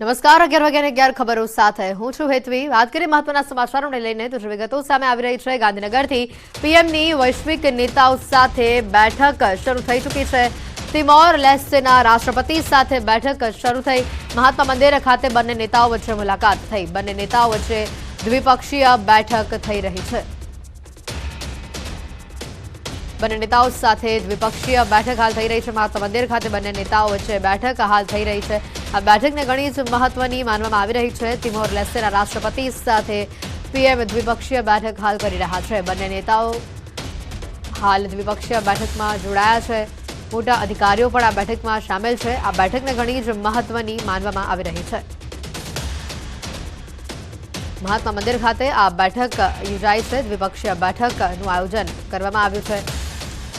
નમસ્કાર 11 વાગ્યાને 11 ખબરો સાથે હું છું હેતવી। વાત કરીએ મહત્વના સમાચારોને લઈને તો વિગતો સામે આવી રહી છે। ગાંધીનગરથી પીએમની વૈશ્વિક નેતાઓ સાથે બેઠક શરૂ થઈ ચૂકી છે। તિમોર લેસ્ટેના રાષ્ટ્રપતિ સાથે બેઠક શરૂ થઈ। મહાત્મા મંદિર ખાતે બંને નેતાઓ વચ્ચે મુલાકાત થઈ। બંને નેતાઓ વચ્ચે દ્વિપક્ષીય બેઠક થઈ રહી છે। બંને નેતાઓ સાથે દ્વિપક્ષીય બેઠક હાલ થઈ રહી છે। મહાત્મા મંદિર ખાતે બંને નેતાઓ વચ્ચે બેઠક હાલ થઈ રહી છે। આ બેઠકને ઘણી જ મહત્વની માનવામાં આવી રહી છે। તિમોર લેસ્ટેના રાષ્ટ્રપતિ સાથે પીએમ દ્વિપક્ષીય બેઠક હાલ કરી રહ્યા છે। બંને નેતાઓ હાલ દ્વિપક્ષીય બેઠકમાં જોડાયા છે। મોટા અધિકારીઓ પણ આ બેઠકમાં સામેલ છે। આ બેઠકને ઘણી જ મહત્વની માનવામાં આવી રહી છે। મહાત્મા મંદિર ખાતે આ બેઠક યોજાઈ છે। દ્વિપક્ષીય બેઠકનું આયોજન કરવામાં આવ્યું છે।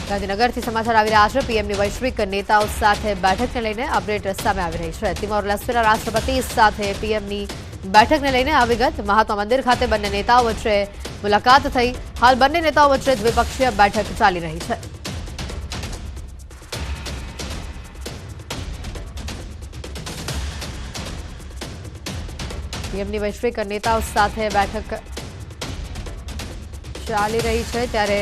ગાંધીનગરથી સમાચાર આવી રહ્યા છે। પીએમની વૈશ્વિક નેતાઓ સાથે બેઠકને લઈને અપડેટ સામે આવી રહી છે। તિમોર લેસ્ટેના રાષ્ટ્રપતિ સાથે પીએમની બેઠકને લઈને આ વિગત। મહાત્મા મંદિર ખાતે બંને નેતાઓ વચ્ચે મુલાકાત થઈ। હાલ બંને નેતાઓ વચ્ચે દ્વિપક્ષીય બેઠક ચાલી રહી છે। પીએમની વૈશ્વિક નેતાઓ સાથે બેઠક ચાલી રહી છે ત્યારે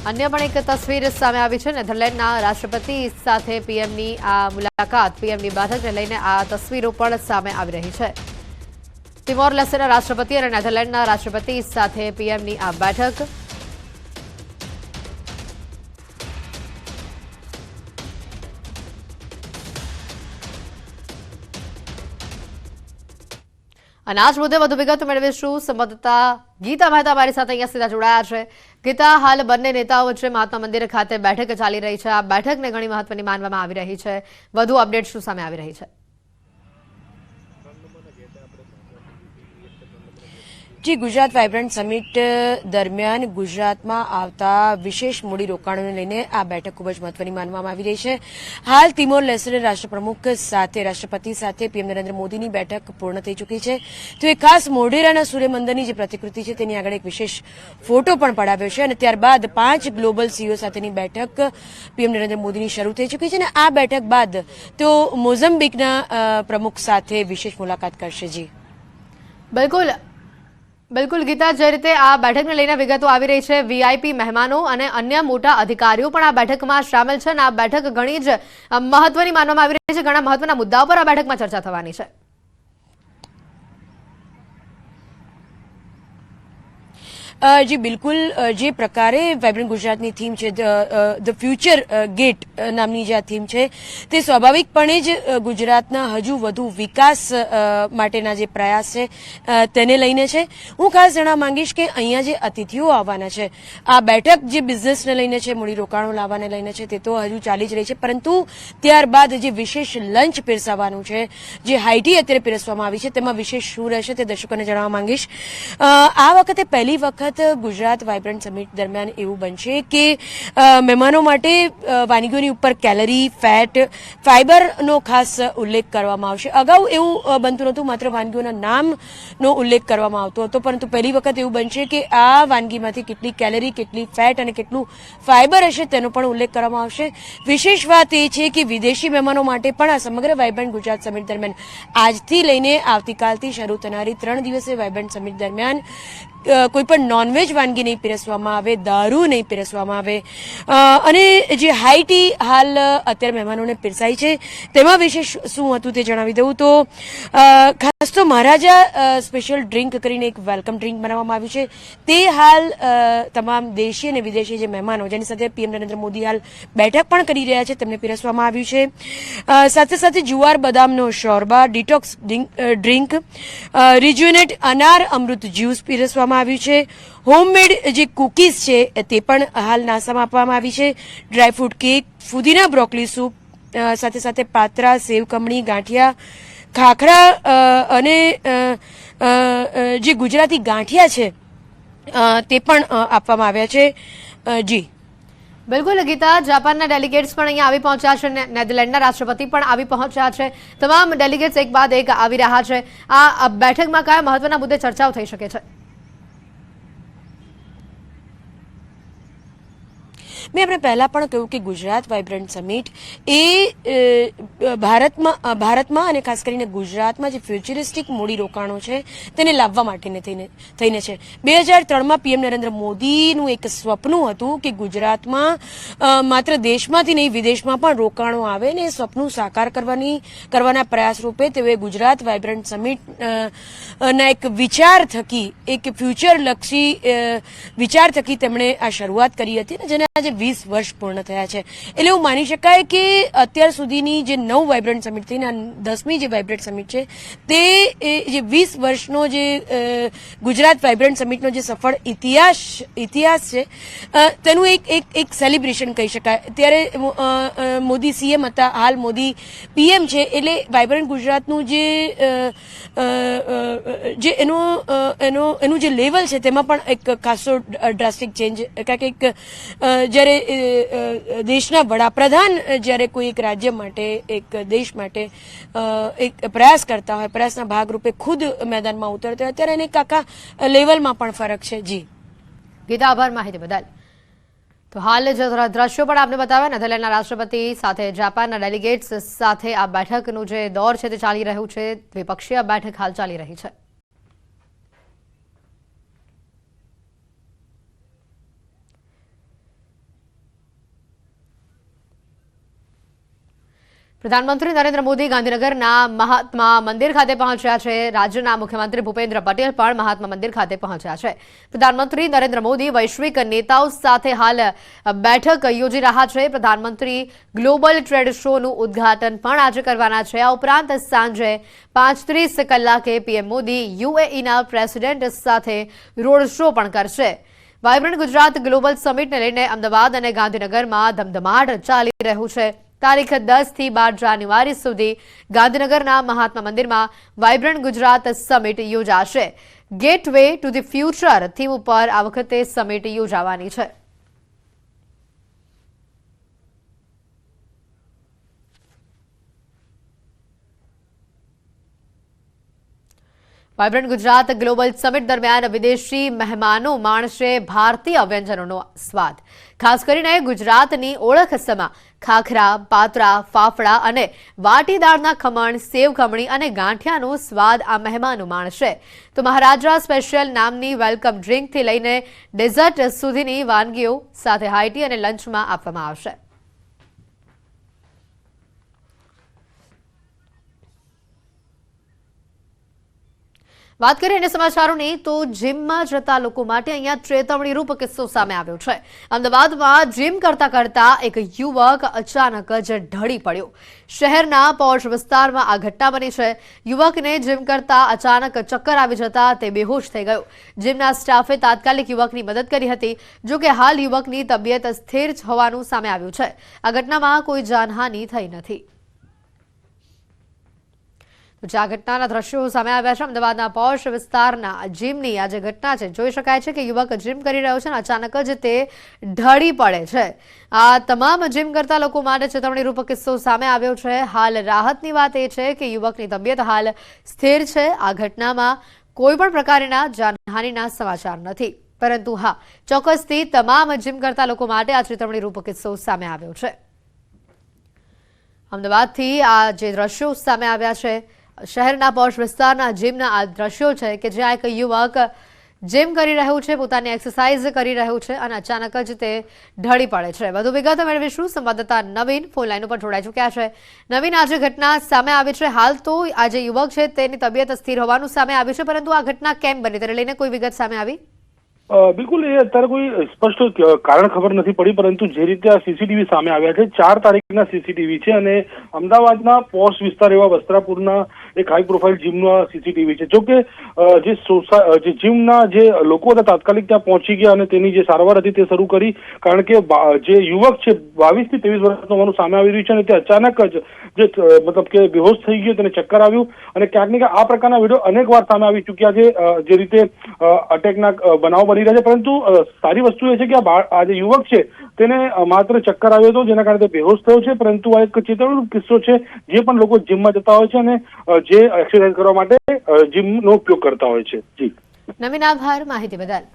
अन्य पण एक तस्वीर सामे आवी छे। नेदरलैंडना राष्ट्रपति साथे पीएमनी आ मुलाकात पीएमनी बैठकने लईने आ तस्वीरो पण सामे आवी रही छे। तिमोर लेस्टेना राष्ट्रपति अने नेदरलैंडना राष्ट्रपति साथे पीएमनी आ बैठक। आज मुद्दे વધુ વિગત મેળવીશું। સંવાદદાતા ગીતા મહેતા મારી સાથે અહીંયા સીધા જોડાયા છે। ગીતા, હાલ બંને નેતાઓ વચ્ચે મહાત્મા મંદિર ખાતે બેઠક ચાલી રહી છે। આ બેઠકને ઘણી મહત્વની માનવામાં આવી રહી છે। વધુ અપડેટ શું સામે આવી રહી છે? जी गुजरात वाइब्रન્ટ समिट दरमियान गुजरात में आवता विशेष मूडीरोकाणोने लईने आ बैठक खूब ज महत्वनी मानवामां आवी रही छे। हाल तिमोर लेस्टे राष्ट्रप्रमुख साथे राष्ट्रपति साथे पीएम नरेन्द्र मोदीनी बैठक पूर्ण थई चूकी छे। तो एक खास मोढेराना सूर्यमंदिરની જે પ્રતિકૃતિ છે તેની આગળ એક વિશેષ ફોટો પણ પડાવ્યો છે અને ત્યારબાદ 5 ગ્લોબલ સીઈઓ સાથેની બેઠક પીએમ નરેન્દ્ર મોદીની શરૂ થઈ ચૂકી છે અને આ બેઠક બાદ તેઓ મોઝામ્બિકના પ્રમુખ સાથે વિશેષ મુલાકાત કરશે। જી बिल्कुल गीता, जे रीते आ बैठकने लईने विगतो आवी रही छे, वीआईपी मेहमानो अने अन्य मोटा अधिकारीओ पण आ बैठकमां शामिल छे। आ बैठक घणी ज महत्वनी मानवामां आवी रही छे। घणा महत्वना मुद्दाओ पर आ बैठकमां चर्चा थवानी छे। जी बिल्कुल, जे प्रकारे वाइब्रન્ટ गुजरातनी थीम छे द फ्यूचर गेट नामनी जे आ थीम छे ते स्वाभाविकपणे ज गुजरातना हजू वधु विकास माटेना जे प्रयास छे तेने लईने छे। हूँ खास जणाववा मांगीश के अहींया जे अतिथिओ आववाना छे, आ बैठक जे बिझनेसने लईने छे, मूडीरोकाणो लाववाने लईने छे, ते तो हजू चाली ज रही छे, परंतु त्यारबाद जे विशेष लंच पीरसावानुं छे, जे हाईटी अत्यारे पीरसवामां आवी छे, तेमां विशेष शुं रहेशे ते दर्शकोने जणाववा मांगीश। आ वखते पहली वखत गुजरात वाइब्रન્ટ समिट दरमियान एवं बनशे के मेहमानों माटे वानगीओनी उपर कैलरी, फैट, फाइबर नो खास उल्लेख करवामां आवशे। अगाऊ एवं बनतुं नहोतुं, मात्र वानगीओना नामनो उल्लेख करवामां आवतो हतो, परंतु पहली वखत एवं बनशे के आ वानगीमांथी केटली कैलरी, केटली फैट अने केटલું फाइबर हशे तेनो पण उल्लेख करवामां आवशे। विशेष वात ए छे के विदेशी मेहमानों माटे पण आ समग्र वाइब्रન્ટ गुजरात समिट दरमियान આજથી લઈને આવતીકાલથી શરૂ થનારી 3 દિવસીય વાઇબ્રન્ટ સમિટ દરમિયાન કોઈ પણ નોનવેજ વાનગી નહીં પીરસવામાં આવે, દારૂ નહીં પીરસવામાં આવે અને જે હાઈ ટી હાલ અત્યારે મહેમાનોને પીરસાઈ છે તેમાં વિશે શું હતું તે જણાવી દઉં તો ખાસ તો મહારાજા સ્પેશિયલ ડ્રિંક કરીને એક વેલકમ ડ્રિંક બનાવવામાં આવ્યું છે। તે હાલ તમામ દેશી અને વિદેશી જે મહેમાનો જેની સાથે પીએમ નરેન્દ્ર મોદી હાલ બેઠક પણ કરી રહ્યા છે તેમને પીરસવામાં આવ્યું છે। સાથે સાથે જુવાર બદામનો શોરબા, ડિટોક્સ ડ્રિંક, રિજ્યુનેટ અનાર અમૃત જ્યુસ પીરસવામાં આવ્યું છે। હોમમેડ જે કુકીઝ છે તે પણ હાલ નાસ્તામાં આપવામાં આવી છે। ડ્રાયફ્રૂટ કેક, ફુદીના બ્રોકોલી સૂપ, સાથે સાથે પાત્રા, સેવ કમણી, ગાંઠિયા, ખાખરા અને જે ગુજરાતી ગાંઠિયા છે તે પણ આપવામાં આવ્યા છે। જી बिल्कुल गीता, जापानना डेलिगेट्स पण अहींया आवी पहोंच्या छे, नेदरलैंडना राष्ट्रपति पण आवी पहोंच्या छे। तमाम डेलिगेट्स एक बाद एक आवी रह्या छे। आ बैठकमां कया महत्वना मुद्दे चर्चाओ थई शके छे? મેં આપણે પહેલાં પણ કહ્યું કે ગુજરાત વાઇબ્રન્ટ સમિટ એ ભારતમાં અને ખાસ કરીને ગુજરાતમાં જે ફ્યુચરિસ્ટિક મૂડીરોકાણો છે તેને લાવવા માટેને થઈને છે. 2003માં પીએમ નરેન્દ્ર મોદીનું એક સ્વપ્ન હતું કે ગુજરાતમાં માત્ર દેશમાંથી નહીં વિદેશમાં પણ રોકાણો આવે ને એ સ્વપ્ન સાકાર કરવાના પ્રયાસ રૂપે તેઓએ ગુજરાત વાઇબ્રન્ટ સમિટ ના એક વિચાર થકી એક ફ્યુચરલક્ષી વિચાર થકી તેમણે આ શરૂઆત કરી હતી ને જેને આજે 20 વર્ષ પૂર્ણ થયા છે. એટલે એવું માની શકાય કે અત્યાર સુધીની જે 9 વાઇબ્રન્ટ સમિટ થઈને આ 10મી જે વાઇબ્રન્ટ સમિટ છે તે જે 20 વર્ષનો જે ગુજરાત વાઇબ્રન્ટ સમિટનો જે સફળ ઇતિહાસ છે તેનું એક સેલિબ્રેશન કહી શકાય. ત્યારે મોદી સીએમ હતા, હાલ મોદી પીએમ છે, એટલે વાઇબ્રન્ટ ગુજરાતનું જે એનું જે લેવલ છે તેમાં પણ એક ખાસો ડ્રાસ્ટિક ચેન્જ, કારણ કે જ્યારે દેશના વડાપ્રધાન જ્યારે કોઈ એક રાજ્ય માટે એક દેશ માટે એક પ્રયાસ કરતા હોય, પ્રયાસના ભાગરૂપે ખુદ મેદાનમાં ઉતરતા હોય ત્યારે એને કાકા લેવલમાં પણ ફરક છે. જી ગીતા, આભાર માહિતી બદલ. તો હાલ દ્રશ્યો પણ આપને બતાવ્યા. નેધરલેન્ડના રાષ્ટ્રપતિ સાથે જાપાનના ડેલિગેટ્સ સાથે આ બેઠકનું જે દોર છે તે ચાલી રહ્યું છે. દ્વિપક્ષીય બેઠક હાલ ચાલી રહી છે. પ્રધાનમંત્રી નરેન્દ્ર મોદી ગાંધીનગરના મહાત્મા મંદિર ખાતે પહોંચ્યા છે. રાજ્યના મુખ્યમંત્રી ભૂપેન્દ્ર પટેલ પણ મહાત્મા મંદિર ખાતે પહોંચ્યા છે. પ્રધાનમંત્રી નરેન્દ્ર મોદી વૈશ્વિક નેતાઓ સાથે હાલ બેઠક યોજી રહ્યા છે. પ્રધાનમંત્રી ગ્લોબલ ટ્રેડ શોનું ઉદ્ઘાટન પણ આજે કરવાના છે. આ ઉપરાંત સાંજે 5:30 કલાકે પીએમ મોદી યુએઈના પ્રેસિડેન્ટ સાથે રોડ શો પણ કરશે. વાઇબ્રન્ટ ગુજરાત ગ્લોબલ સમિટને લઈને અમદાવાદ અને ગાંધીનગરમાં ધમધમાટ ચાલી રહ્યું છે. તારીખ 10 થી 12 જાન્યુઆરી સુધી ગાંધીનગરના મહાત્મા મંદિરમાં વાઇબ્રન્ટ ગુજરાત સમિટ યોજાશે. Gateway to the future theme ઉપર આ વખતે સમિટ યોજાવાની છે. વાઇબ્રન્ટ ગુજરાત ગ્લોબલ સમિટ દરમિયાન વિદેશી મહેમાનો માણશે ભારતીય વ્યંજનોનો સ્વાદ. ખાસ કરીને ગુજરાતની ઓળખ સમા ખાખરા, પાત્રા, ફાફડા અને વાટીદાળના ખમણ, સેવ ખમણી અને ગાંઠિયાનો સ્વાદ આ મહેમાનો માણશે. તો મહારાજા સ્પેશિયલ નામની વેલકમ ડ્રિંકથી લઈને ડેઝર્ટ સુધીની વાનગીઓ સાથે હાઈ ટી અને લંચમાં આપવામાં આવશે. વાત કરીએ અન્ય સમાચારોની તો જીમમાં જતા લોકો માટે અહીંયા ચેતવણીરૂપ કિસ્સો સામે આવ્યો છે. અમદાવાદમાં જીમ કરતા એક યુવક અચાનક જ ઢળી પડ્યો. શહેરના પોશ વિસ્તારમાં આ ઘટના બની છે. યુવકને જીમ કરતા અચાનક ચક્કર આવી જતા તે બેહોશ થઈ ગયો. જીમના સ્ટાફે તાત્કાલિક યુવકની મદદ કરી હતી. જો કે હાલ યુવકની તબિયત સ્થિર હોવાનું સામે આવ્યું છે. આ ઘટનામાં કોઈ જાનહાનિ થઈ નથી. આ ઘટનાના દ્રશ્યો સામે આવ્યા છે. અમદાવાદના પોશ વિસ્તારના જીમની આ જે ઘટના છે, જોઈ શકાય છે કે યુવક જીમ કરી રહ્યો છે અને અચાનક જ તે ઢળી પડે છે. આ તમામ જીમ કરતા લોકો માટે ચેતવણીરૂપ કિસ્સો સામે આવ્યો છે. હાલ રાહતની વાત એ છે કે યુવકની તબિયત હાલ સ્થિર છે. આ ઘટનામાં કોઈ પણ પ્રકારના જાનહાનિના સમાચાર નથી. પરંતુ હા, ચોક્કસથી તમામ જીમ કરતા લોકો માટે આ ચેતવણીરૂપ કિસ્સો સામે આવ્યો છે. અમદાવાદથી આ જે દ્રશ્યો સામે આવ્યા છે, શહેરના પોશ વિસ્તારના જીમના આ દ્રશ્યો છે કે જ્યાં એક યુવક જીમ કરી રહ્યું છે, પોતાની એક્સરસાઇઝ કરી રહ્યું છે અને અચાનક જ તે ઢળી પડે છે. વધુ વિગતો મેળવીશું. સંવાદદાતા નવીન ફોન લાઈન ઉપર જોડાઈ ચૂક્યા છે. નવીન, આજે ઘટના સામે આવી છે. હાલ તો આ જે યુવક છે તેની તબિયત સ્થિર હોવાનું સામે આવ્યું છે, પરંતુ આ ઘટના કેમ બની તેને લઈને કોઈ વિગત સામે આવી? બિલકુલ, એ અત્યારે કોઈ સ્પષ્ટ કારણ ખબર નથી પડી, પરંતુ જે રીતે આ સીસીટીવી સામે આવ્યા છે, 4 તારીખના સીસીટીવી છે અને અમદાવાદના પોશ વિસ્તાર એવા વસ્ત્રાપુરના એક હાઈ પ્રોફાઇલ જીમનો સીસીટીવી છે. જોકે જે જીમના જે લોકો હતા તાત્કાલિક ત્યાં પહોંચી ગયા અને તેની જે સારવાર હતી તે શરૂ કરી, કારણ કે જે યુવક છે 22 થી 23 વર્ષનું હોવાનું સામે આવી રહ્યું છે અને તે અચાનક જ મતલબ કે બેહોશ થઈ ગયો, તેને ચક્કર આવ્યું અને ક્યાંક ને ક્યાંક આ પ્રકારના વિડીયો અનેક વાર સામે આવી ચૂક્યા છે. જે રીતે અટેકના બનાવ બની રહ્યા છે, પરંતુ સારી વસ્તુ એ છે કે આ જે યુવક છે તેને માત્ર ચક્કર આવ્યો હતો, જેના કારણે તે બેહોશ થયો છે. પરંતુ આ એક ચેતવણીરૂપ કિસ્સો છે. જે પણ લોકો જીમમાં જતા હોય છે અને જે એક્સરસાઇઝ કરવા માટે જીમનો ઉપયોગ કરતા હોય છે. જી નવીન, આભાર માહિતી બદલ.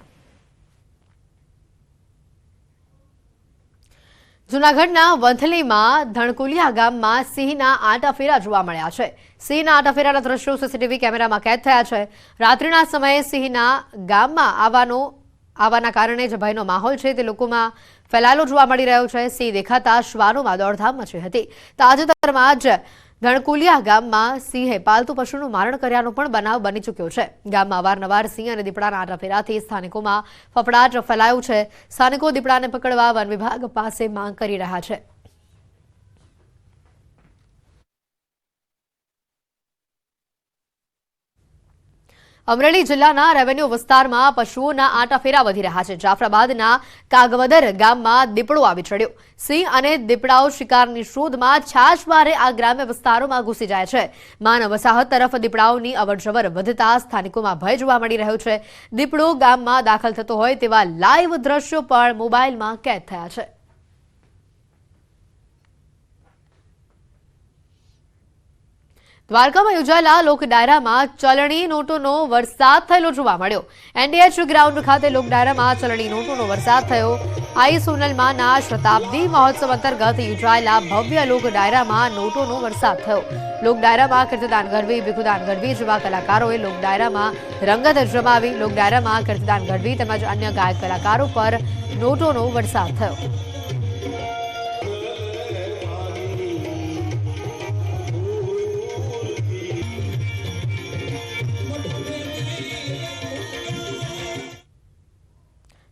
જૂનાગઢના વંથલીમાં ધણકુલિયા ગામમાં સિંહના આંટાફેરા જોવા મળ્યા છે. સિંહના આંટાફેરાના દ્રશ્યો સીસીટીવી કેમેરામાં કેદ થયા છે. રાત્રિના સમયે સિંહના ગામમાં આવવાના કારણે જે ભયનો માહોલ છે તે લોકોમાં ફેલાયેલો જોવા મળી રહ્યો છે. સિંહ દેખાતા શ્વાનોમાં દોડધામ મચી હતી. તાજેતરમાં જ ધણકુલિયા ગામમાં સિંહે પાલતુ પશુનું મારણ કર્યાનો પણ બનાવ બની ચૂક્યો છે. ગામમાં અવારનવાર સિંહ અને દીપડાના આંટાફેરાથી સ્થાનિકોમાં ફફડાટ ફેલાયો છે. સ્થાનિકો દીપડાને પકડવા વન વિભાગ પાસે માંગ કરી રહ્યા છે. અમરેલી જિલ્લાના રેવન્યુ વિસ્તારમાં પશુઓના આંટાફેરા વધી રહ્યા છે. જાફરાબાદના કાગવદર ગામમાં દીપડો આવી ચડ્યો. સિંહ અને દીપડાઓ શિકારની શોધમાં છાશવારે આ ગ્રામ્ય વિસ્તારોમાં ઘૂસી જાય છે. માનવ વસાહત તરફ દીપડાઓની અવરજવર વધતા સ્થાનિકોમાં ભય જોવા મળી રહ્યો છે. દીપડો ગામમાં દાખલ થતો હોય તેવા લાઈવ દ્રશ્યો પણ મોબાઈલમાં કેદ થયા છે. દ્વારકામાં યોજાયેલા લોક ડાયરામાં ચલણી નોટોનો વરસાદ થયેલો જોવા મળ્યો. એનડીએચ ગ્રાઉન્ડ ખાતે લોક ડાયરામાં ચલણી નોટોનો વરસાદ થયો. આઈ સોનલમાના શતાબ્દી મહોત્સવ અંતર્ગત યોજાયેલા ભવ્ય લોક ડાયરામાં નોટોનો વરસાદ થયો. લોક ડાયરામાં કીર્તિદાન ગઢવી, ભીખુદાન ગઢવી જેવા કલાકારોએ લોક ડાયરામાં રંગત જમાવી. લોક ડાયરામાં કીર્તિદાન ગઢવી તેમજ અન્ય ગાયક કલાકારો પર નોટોનો વરસાદ થયો.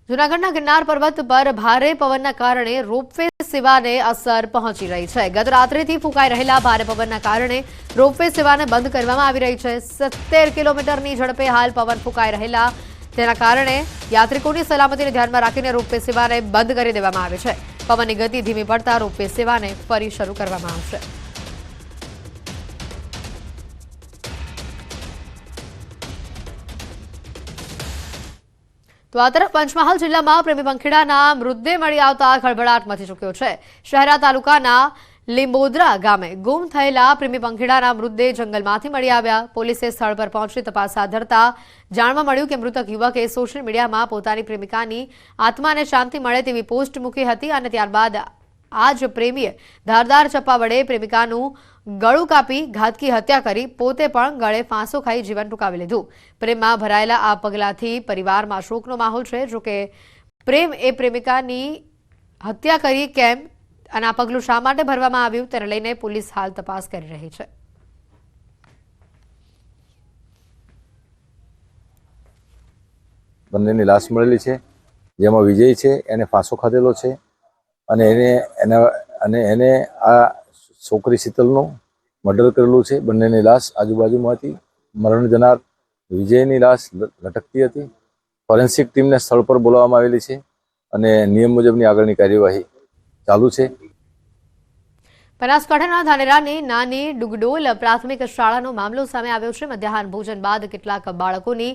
જૂનાગઢના ગિરનાર પર્વત પર ભારે પવનના કારણે રોપવે સેવાને અસર પહોંચી રહી છે. ગત રાત્રિથી ફૂંકાઈ રહેલા ભારે પવનના કારણે રોપવે સેવાને બંધ કરવામાં આવી રહી છે. 70 કિલોમીટરની ઝડપે હાલ પવન ફૂંકાઈ રહેલા તેના કારણે યાત્રિકોની સલામતીને ધ્યાનમાં રાખીને રોપવે સેવાને બંધ કરી દેવામાં આવી છે. પવનની ગતિ ધીમી પડતા રોપવે સેવાને ફરી શરૂ કરવામાં આવશે. તો આ તરફ પંચમહાલ જિલ્લામાં પ્રેમી પંખીડાના મૃતદેહ મળી આવતા ખળભળાટ મચી ચૂક્યો છે. શહેરા તાલુકાના લીંબોદરા ગામે ગુમ થયેલા પ્રેમી પંખીડાના મૃતદેહ જંગલમાંથી મળી આવ્યા. પોલીસે સ્થળ પર પહોંચી તપાસ હાથ ધરતા જાણવા મળ્યું કે મૃતક યુવકે સોશિયલ મીડિયામાં પોતાની પ્રેમિકાની આત્માને શાંતિ મળે તેવી પોસ્ટ મૂકી હતી અને ત્યારબાદ આ જ પ્રેમીએ ધારદાર ચપ્પા વડે પ્રેમિકાનું ગળું કાપી ઘાતકી હત્યા કરી પોતે પણ ગળે ફાંસો ખાઈ જીવન ટૂંકાવી લીધું. પ્રેમમાં ભરાયેલા આ પગલાથી પરિવારમાં શોકનો માહોલ છે. જોકે પ્રેમ એ પ્રેમિકાની હત્યા કરી કેમ અને આ પગલું શા માટે ભરવામાં આવ્યું તેને લઈને પોલીસ હાલ તપાસ કરી રહી છે. બંનેની લાશ મળેલી છે, જેમાં વિજય છે એને ફાંસો ખાધેલો છે અને એને આ છોકરી શીતલનું મર્ડર કરેલું છે. બંનેની લાશ આજુબાજુમાંથી મરણ જનાર વિજયની લાશ લટકતી હતી. ફોરેન્સિક ટીમને સ્થળ પર બોલાવવામાં આવેલી છે અને નિયમ મુજબની આગળની કાર્યવાહી ચાલુ છે. બનાસકાંઠાના ધાનેરાની નાની ડુગડોલ પ્રાથમિક શાળાનો મામલો સામે આવ્યો છે. મધ્યાહન ભોજન બાદ કેટલાક બાળકોની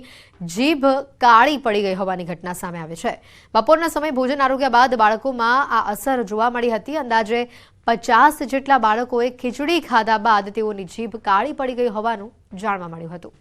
જીભ કાળી પડી ગઈ હોવાની ઘટના સામે આવી છે. બપોરના સમયે ભોજન આરોગ્યા બાદ બાળકોમાં આ અસર જોવા મળી હતી. અંદાજે 50 જેટલા બાળકોએ ખીચડી ખાધા બાદ તેઓની જીભ કાળી પડી ગઈ હોવાનું જાણવા મળ્યું હતું.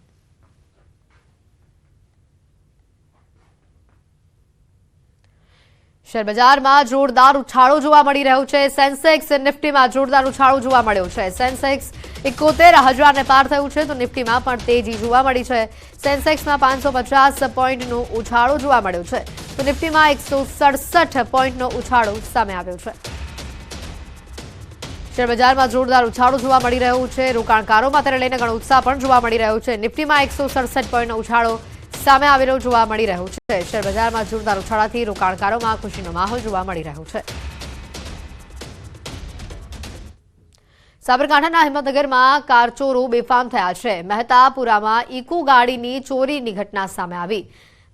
શેરબજારમાં જોરદાર ઉછાળો જોવા મળી રહ્યો છે. સેન્સેક્સ નિફ્ટીમાં જોરદાર ઉછાળો જોવા મળ્યો છે. સેન્સેક્સ 71,000ને પાર થયું છે તો નિફ્ટીમાં પણ તેજી જોવા મળી છે. સેન્સેક્સમાં 550 પોઈન્ટનો ઉછાળો જોવા મળ્યો છે તો નિફ્ટીમાં 167 પોઈન્ટનો ઉછાળો સામે આવ્યો છે. શેરબજારમાં જોરદાર ઉછાળો જોવા મળી રહ્યો છે. રોકાણકારોમાં તેને લઈને ઘણો ઉત્સાહ પણ જોવા મળી રહ્યો છે. નિફ્ટીમાં 167 પોઈન્ટનો ઉછાળો સામે આવેલો જોવા મળી રહ્યો છે. શેરબજારમાં જોરદાર ઉછાળાથી રોકાણકારોમાં ખુશીનો માહોલ જોવા મળી રહ્યો છે. સાબરકાંઠાના હિંમતનગરમાં કારચોરો બેફામ થયા છે. મહેતાપુરામાં ઇકો ગાડીની ચોરીની ઘટના સામે આવી.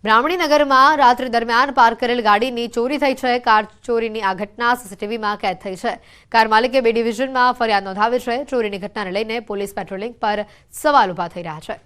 બ્રાહ્મણીનગરમાં રાત્રિ દરમિયાન પાર્ક કરેલ ગાડીની ચોરી થઈ છે. કાર ચોરીની આ ઘટના સીસીટીવીમાં કેદ થઈ છે. કાર માલિકે B ડિવિઝનમાં ફરિયાદ નોંધાવી છે. ચોરીની ઘટનાને લઈને પોલીસ પેટ્રોલિંગ પર સવાલ ઉભા થઈ રહ્યા છે.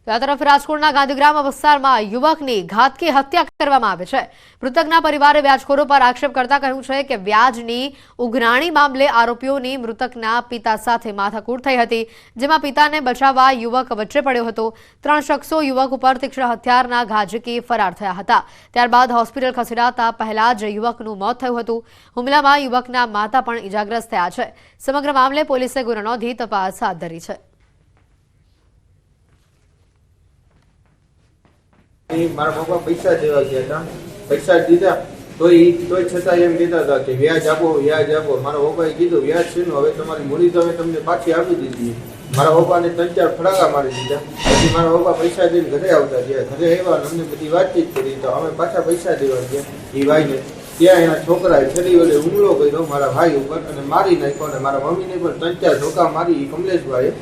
તો આ તરફ રાજકોટના ગાંધીગ્રામ વિસ્તારમાં યુવકની ઘાતકી હત્યા કરવામાં આવી છે. મૃતકના પરિવારે વ્યાજખોરો પર આક્ષેપ કરતા કહ્યું છે કે વ્યાજની ઉઘરાણી મામલે આરોપીઓની મૃતકના પિતા સાથે માથાકૂટ થઈ હતી, જેમાં પિતાને બચાવવા યુવક વચ્ચે પડ્યો હતો. 3 શખ્સો યુવક ઉપર તીક્ષ્ણ હથિયારના ઘા ઝીકી ફરાર થયા હતા. ત્યારબાદ હોસ્પિટલ ખસેડાતા પહેલા જ યુવકનું મોત થયું હતું. હુમલામાં યુવકના માતા પણ ઇજાગ્રસ્ત થયા છે. સમગ્ર મામલે પોલીસે ગુનો નોંધી તપાસ હાથ ધરી છે. મારા પપ્પા પૈસા દેવા ગયા હતા, પૈસા દીધા તોય છતાં એમ કહેતા હતા કે વ્યાજ આપો વ્યાજ આપો. મારા પપ્પાએ કીધું વ્યાજ છે ને, હવે તમારી મૂડી તો અમે તમને પાછી આપી દીધી. મારા પપ્પાને 3-4 ફડાકા મારી દીધા. પછી મારા પપ્પા પૈસા દઈને ઘરે આવતા ગયા. ઘરે આવ્યા અમને બધી વાતચીત કરી તો અમે પાછા પૈસા દેવા ગયા એ ભાઈને. ત્યાં એના છોકરાએ છરી વડે હુમલો કર્યો મારા ભાઈ ઉપર અને મારી નાખ્યો. અને મારા મમ્મીને પણ 3-4 ધોકા મારી કમલેશભાઈએ.